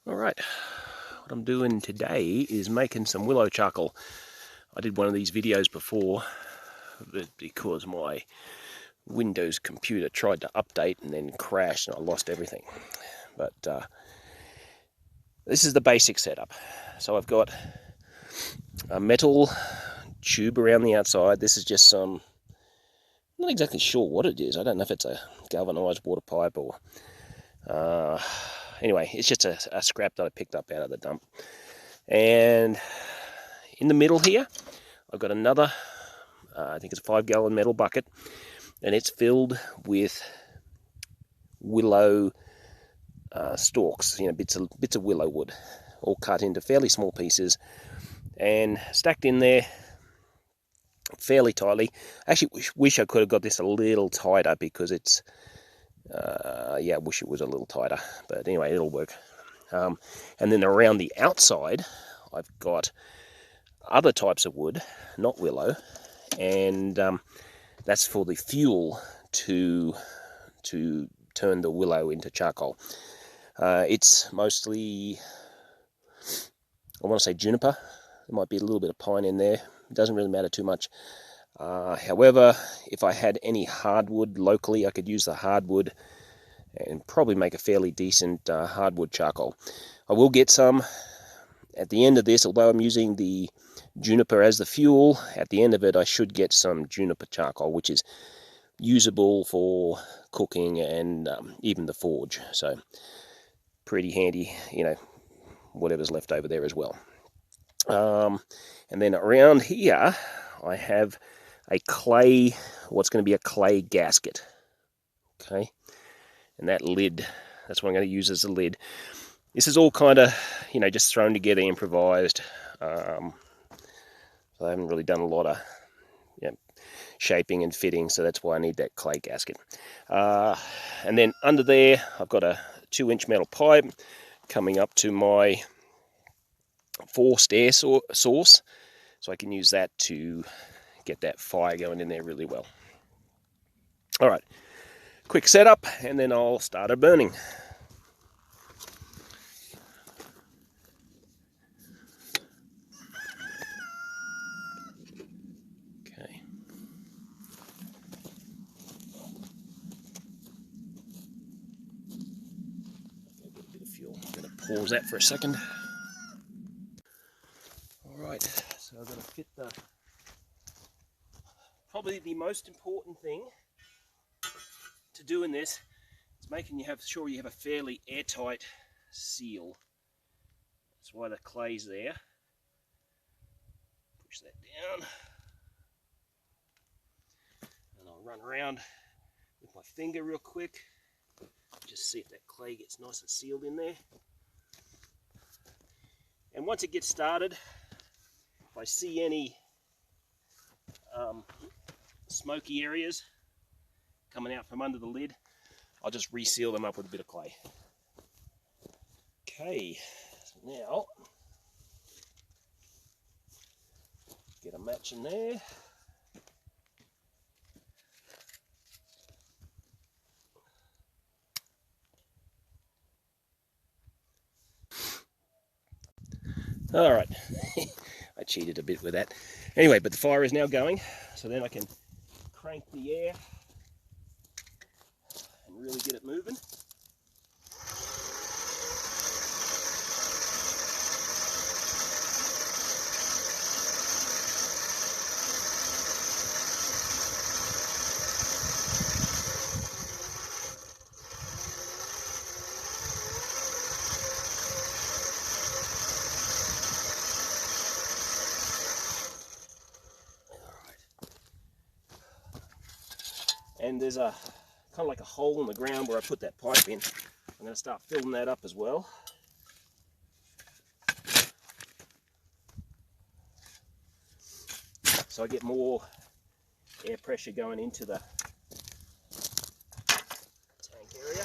Alright, what I'm doing today is making some willow charcoal. I did one of these videos before, but because my Windows computer tried to update and then crashed and I lost everything. But this is the basic setup. So I've got a metal tube around the outside. This is just some, I'm not exactly sure what it is. I don't know if it's a galvanized water pipe or anyway, it's just a scrap that I picked up out of the dump. And in the middle here, I've got another, I think it's a 5-gallon metal bucket, and it's filled with willow stalks, bits of willow wood, all cut into fairly small pieces and stacked in there fairly tightly. Actually, wish I could have got this a little tighter because it's, I wish it was a little tighter, but anyway, it'll work. And then around the outside, I've got other types of wood, not willow, and that's for the fuel to turn the willow into charcoal. It's mostly, I want to say juniper. There might be a little bit of pine in there. It doesn't really matter too much. However, if I had any hardwood locally, I could use the hardwood and probably make a fairly decent hardwood charcoal. I will get some at the end of this, although I'm using the juniper as the fuel. At the end of it, I should get some juniper charcoal, which is usable for cooking and even the forge. So pretty handy, whatever's left over there as well. And then around here, I have a clay, what's going to be a clay gasket. Okay, and that lid, that's what I'm going to use as a lid. This is all kind of, just thrown together, improvised. So I haven't really done a lot of shaping and fitting, so that's why I need that clay gasket. And then under there, I've got a 2-inch metal pipe coming up to my forced air source, so I can use that to get that fire going in there really well. All right, quick setup, and then I'll start it burning. Okay. A bit of fuel. I'm going to pause that for a second. All right, so I'm going to fit probably the most important thing to do in this is making sure you have a fairly airtight seal. That's why the clay's there. Push that down, and I'll run around with my finger real quick, just see if that clay gets nice and sealed in there. And once it gets started, if I see any smoky areas coming out from under the lid, I'll just reseal them up with a bit of clay. Okay, so now get a match in there. All right, I cheated a bit with that. Anyway, but the fire is now going, so then I can crank the air and really get it moving. And there's a kind of like a hole in the ground where I put that pipe in. I'm going to start filling that up as well. So I get more air pressure going into the tank area.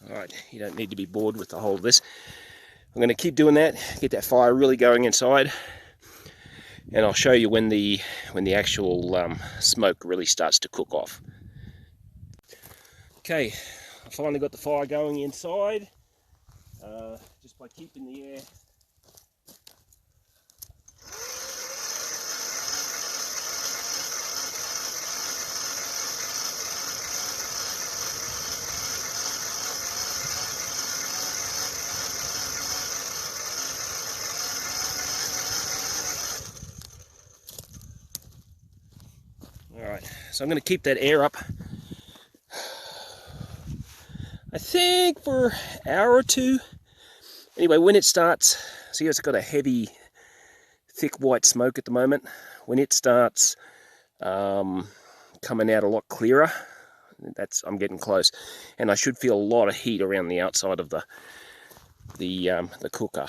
Alright, you don't need to be bored with the whole of this. I'm going to keep doing that, get that fire really going inside, and I'll show you when the actual smoke really starts to cook off. Okay, I finally got the fire going inside, just by keeping the air Alright, so I'm going to keep that air up, I think, for an hour or two. Anyway, when it starts, see, it's got a heavy, thick white smoke at the moment. When it starts coming out a lot clearer, I'm getting close, and I should feel a lot of heat around the outside of the cooker.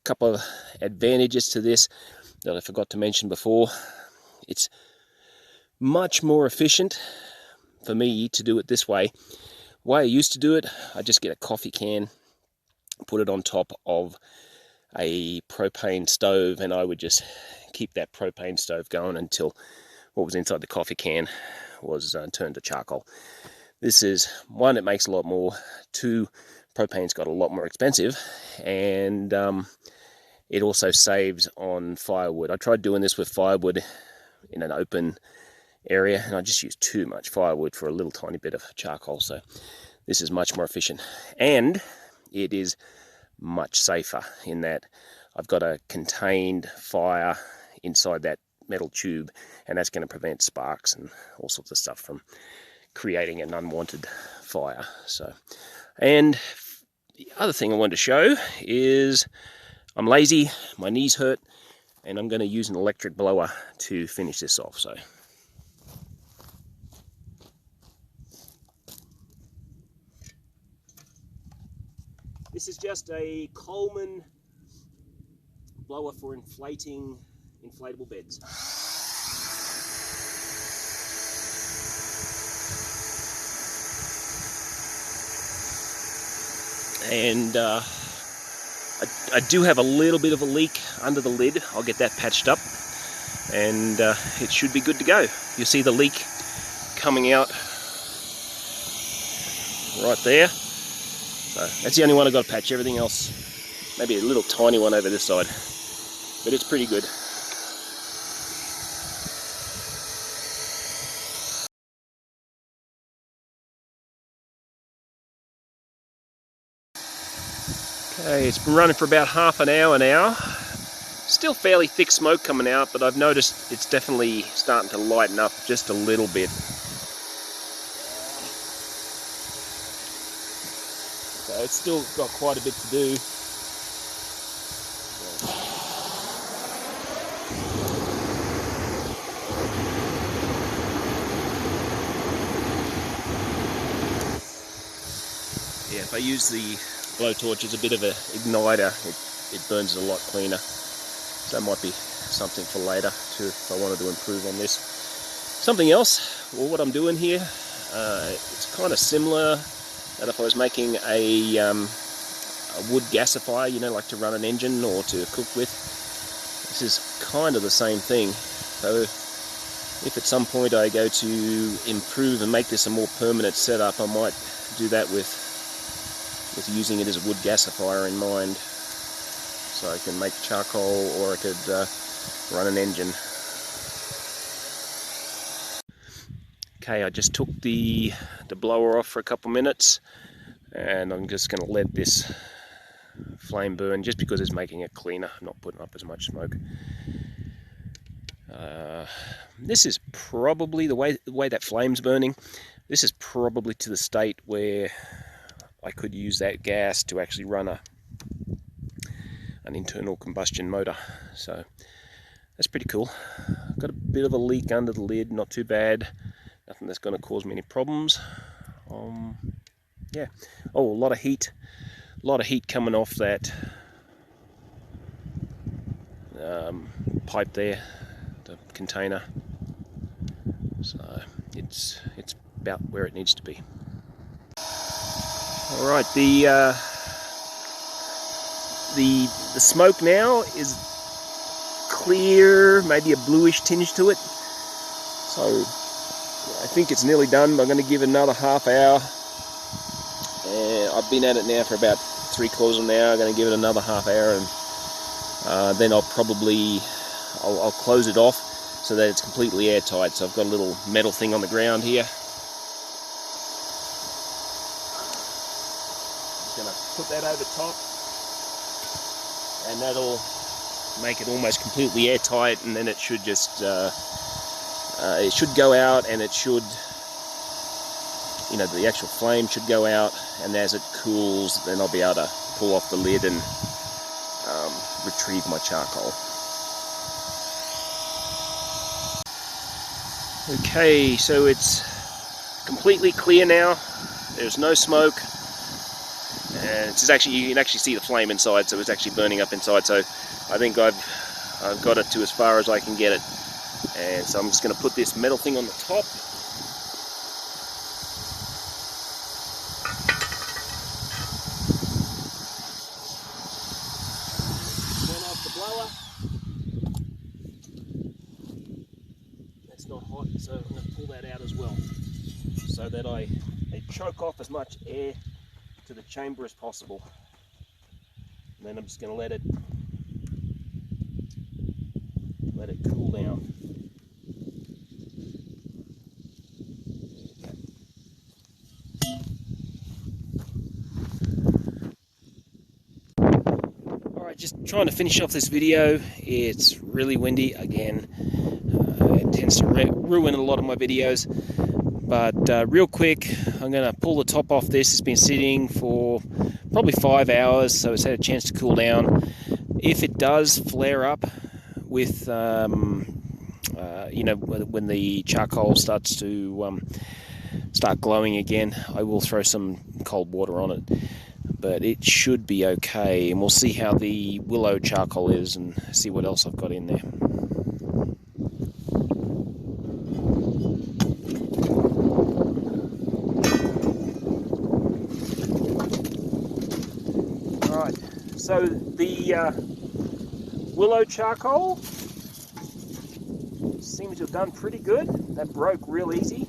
Couple of advantages to this that I forgot to mention before. It's much more efficient for me to do it this way. The way I used to do it, I just get a coffee can, put it on top of a propane stove, and I would just keep that propane stove going until what was inside the coffee can was turned to charcoal. This is, one, it makes a lot more. Two, propane's got a lot more expensive, and it also saves on firewood. I tried doing this with firewood in an open area, and I just used too much firewood for a little tiny bit of charcoal. So this is much more efficient, and it is much safer in that I've got a contained fire inside that metal tube, and that's going to prevent sparks and all sorts of stuff from creating an unwanted fire. So, and the other thing I wanted to show is I'm lazy, my knees hurt, and I'm going to use an electric blower to finish this off. So this is just a Coleman blower for inflating inflatable beds. And I do have a little bit of a leak under the lid. I'll get that patched up, and it should be good to go. You see the leak coming out right there. So that's the only one I've got to patch. Everything else, maybe a little tiny one over this side, but it's pretty good. Okay, it's been running for about half an hour now. Still fairly thick smoke coming out, but I've noticed it's definitely starting to lighten up just a little bit. So it's still got quite a bit to do. Yeah, if I use the blowtorch as a bit of an igniter, it burns a lot cleaner. So that might be something for later too, if I wanted to improve on this. Something else, well, what I'm doing here, it's kind of similar that if I was making a wood gasifier, you know, like to run an engine or to cook with. This is kind of the same thing. So if at some point I go to improve and make this a more permanent setup, I might do that with using it as a wood gasifier in mind. So I can make charcoal, or I could run an engine. Okay, I just took the blower off for a couple minutes, and I'm just going to let this flame burn just because it's making it cleaner, not putting up as much smoke. This is probably the way that flame's burning. This is probably to the state where I could use that gas to actually run an internal combustion motor. So that's pretty cool. Got a bit of a leak under the lid, not too bad. Nothing that's going to cause me any problems. Yeah. Oh, a lot of heat coming off that pipe there, the container. So it's about where it needs to be. All right, the smoke now is clear, maybe a bluish tinge to it. So I think it's nearly done, but I'm going to give it another half hour. And I've been at it now for about 3/4 of an hour. I'm going to give it another half hour, and then I'll close it off so that it's completely airtight. So I've got a little metal thing on the ground here. I'm going to put that over top, and that'll make it almost completely airtight, and then it should just it should go out, and it should, you know, the actual flame should go out, and as it cools, then I'll be able to pull off the lid and retrieve my charcoal. Okay, so it's completely clear now. There's no smoke, and it's actually, you can actually see the flame inside, so it's actually burning up inside. So I think I've got it to as far as I can get it, and so I'm just going to put this metal thing on the top. Turn off the blower. That's not hot, so I'm going to pull that out as well, so that I choke off as much air to the chamber as possible. And then I'm just going to let it cool down. Alright, just trying to finish off this video. It's really windy again. It tends to ruin a lot of my videos. But real quick, I'm going to pull the top off this. It's been sitting for probably 5 hours, so it's had a chance to cool down. If it does flare up with, you know, when the charcoal starts to start glowing again, I will throw some cold water on it. But it should be okay, and we'll see how the willow charcoal is and see what else I've got in there. Alright, so the willow charcoal seems to have done pretty good. That broke real easy.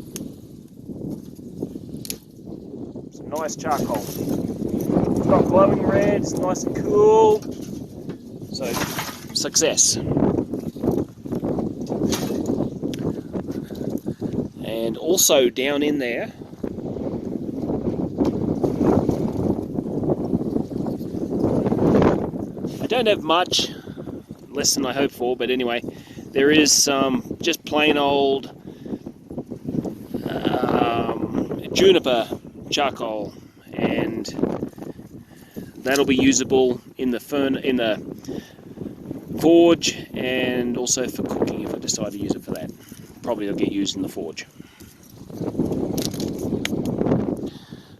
Some nice charcoal. It's not glowing red, it's nice and cool. So, success. And also down in there, I don't have much, less than I hoped for, but anyway, there is some just plain old juniper charcoal, and that'll be usable in the forge, and also for cooking if I decide to use it for that. Probably it'll get used in the forge.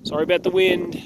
Sorry about the wind.